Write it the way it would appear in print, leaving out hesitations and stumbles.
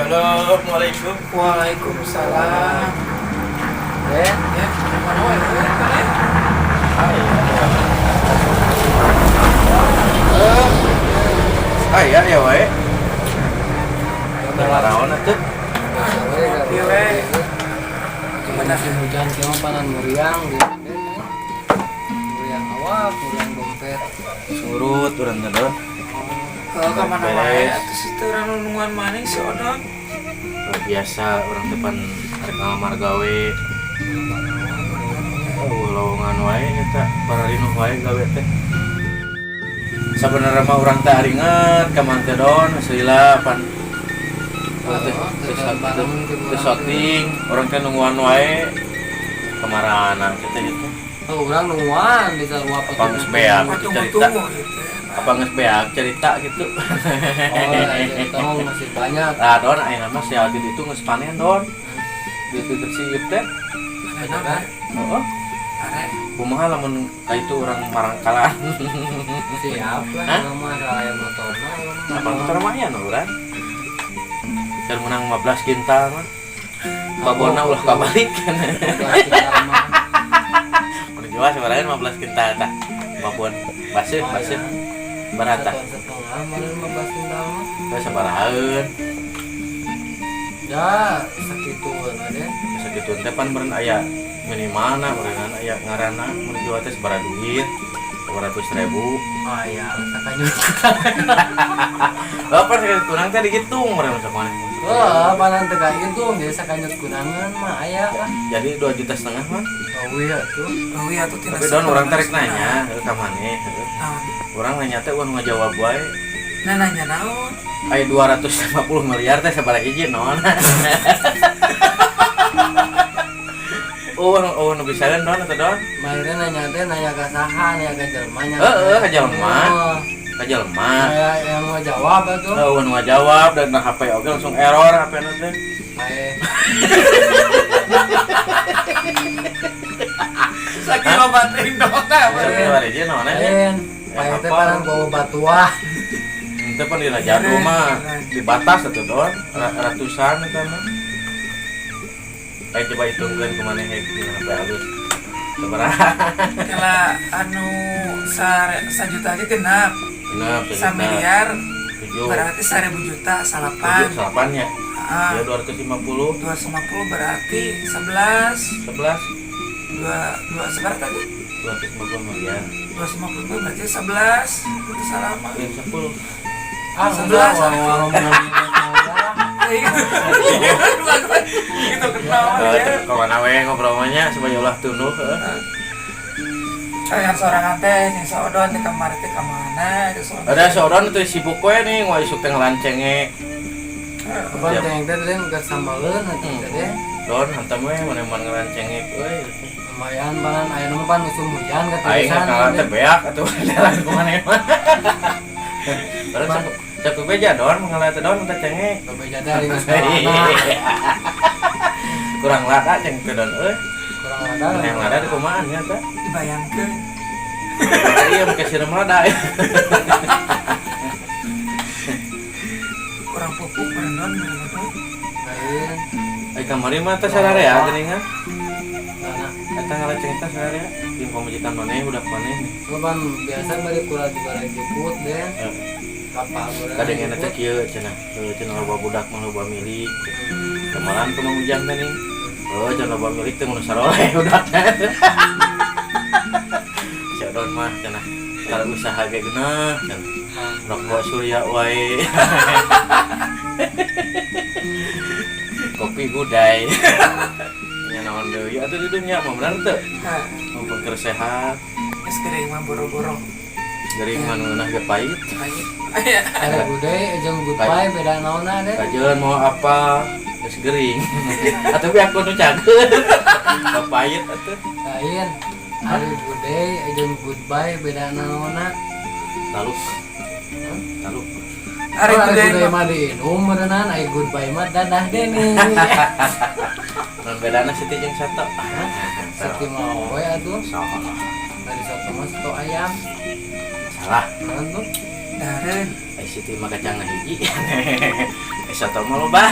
Assalamualaikum. Waalaikumsalam. Ya, mana wae kan? Aya ya wae. Naraon atuh? Ieu we. Kemana sih hujan kieu panan meriang di meriang awak, meriang dompet. Surut urang teh don. Ke mana wae atuh seueuran nunungan maning si Odon. Biasa urang depan arek ngalamar gawe. Lowongan wae eta pararinuh wae gawe teh. Sabenerna mah urang teh aringet ka manteh don seula pan teh shooting urang teh nungguan wae kamarana kita gitu. Oh, urang nungguan di sarua Apa geus beak cerita? Apa geus beak cerita gitu. Oh, masih banyak. Nah, don ayeuna mah si Adit itu geus panen don. Di Persib teh. Ada kan? Heeh. Arek Kumaha lamun ka itu urang marangkalan. siap lah nama raya motorna. Apa motor mah aya nu urang? Keur menang 15 kintal mah. Babona ulah kabalik. Mun jual sabaraha 15 kintal tah. Babon baseuh barata. Setengah meureun 15 kintal mah. Teh sabarahaeun. Ya, sakituan ade. Sakitu teh pan meureun aya minimalna meureun aya ngaranna mun jual teh sabaraha duit. 200.000. Oh iya, sakanya. Bapak sakit kurang teh dihitung meureun sok maneh. Oh, panan teu kahitung jadi sakanya kunangan mah aya lah. Jadi 2,5 juta mah. Oh iya tuh. Oh iya tuh Tapi don urang tarik nanya ka maneh. Urang nanya teh urang ngajawab wae. Nah nanya naon? Aya 250 miliar teh sabaraha hiji naon? Oh, nu bisa kan don atau don? Mairnya nanya teh nanya ke saha, nanya ke jelema nya. Ka jelema. Ka jelema. Kayak yang mau jawab atuh. Oh, nu ngajawab dan HP oge langsung error HP-na teh. Saking obatin dong teh. Sabaraha hiji naon nya? Pae teh paran bawa batuah. Teu pan dina jadu mah dibatas atuh don, ratusan eta mah. Ayo coba hitungkeun kumaneh dina HP halus. Sabaraha? Kala anu sajuta ge genap. Genep 1 miliar 7 berarti 1.000 juta salapan. salapannya. Ah, Ya 250 250 berarti 11 11 dua seberapa tadi? 250 miliar. 250 berarti 11 itu salaman. Yang 10 Ah, 11. warung Itu kenal ya. kemana we ngobrolnya supaya ulah tunduh Kayak sorangan teh yang saodon di kamar teh ka mana itu sorangan. ada seorang tuh sibuk we nih mau isuk teh ngelancenge Apa yang teh teh geus sambaleun atuh teh. don hantam we mana-mana ngelancenge we Lumayan panan aya nu pan musim hujan aing kalah teh beak atuh jalan kumaha mah terus cek beja don mengalah teh don teh cengek bebeja dari geus kalah. kurang lada ceng teh don Kurang ada. yang lada di kumaha nya teh Dibayangkeun. iya make sireum lada Kurang pupuk berenang berenang. Lain. ai kamari mah teh sararea geuningan Karena eta ngalaceng teh sararea di pamajikan maneh udah maneh Kapan biasa bari kurang juga jemput deh. Bapak urang. kadang teh kieu cenah cenah loba budak mah loba milik kemalan ke Mang Ujang teh nih cenah loba milik teh mun saroleh budak Sadon mah cenah kalau usaha ge geuneuh cenah rokok surya wae kopi gudai nya naon deui atuh di dunya mah bener teu Nah, mun keur sehat es kering mah boro-boro. gering mah ngeunah ge pahit Pahit. Aya. Ada budaya jeung goodbye beda naonna deh. kajeun mau apa geus gering atuh bi aku nu cageun pahit atuh Lain. Ada budaya jeung goodbye beda naonna. taluk taluk Ari Ada gede budaya mah. mah diinum berenang, ai goodbye mah dadah deh nih. non bedana siti jeung sato Sakti mau we atuh. salah Dari soto mah soto ayam. salah Naon tuh? Dareun. ai siti mah kacangna hiji Bisa tau mau lo bah.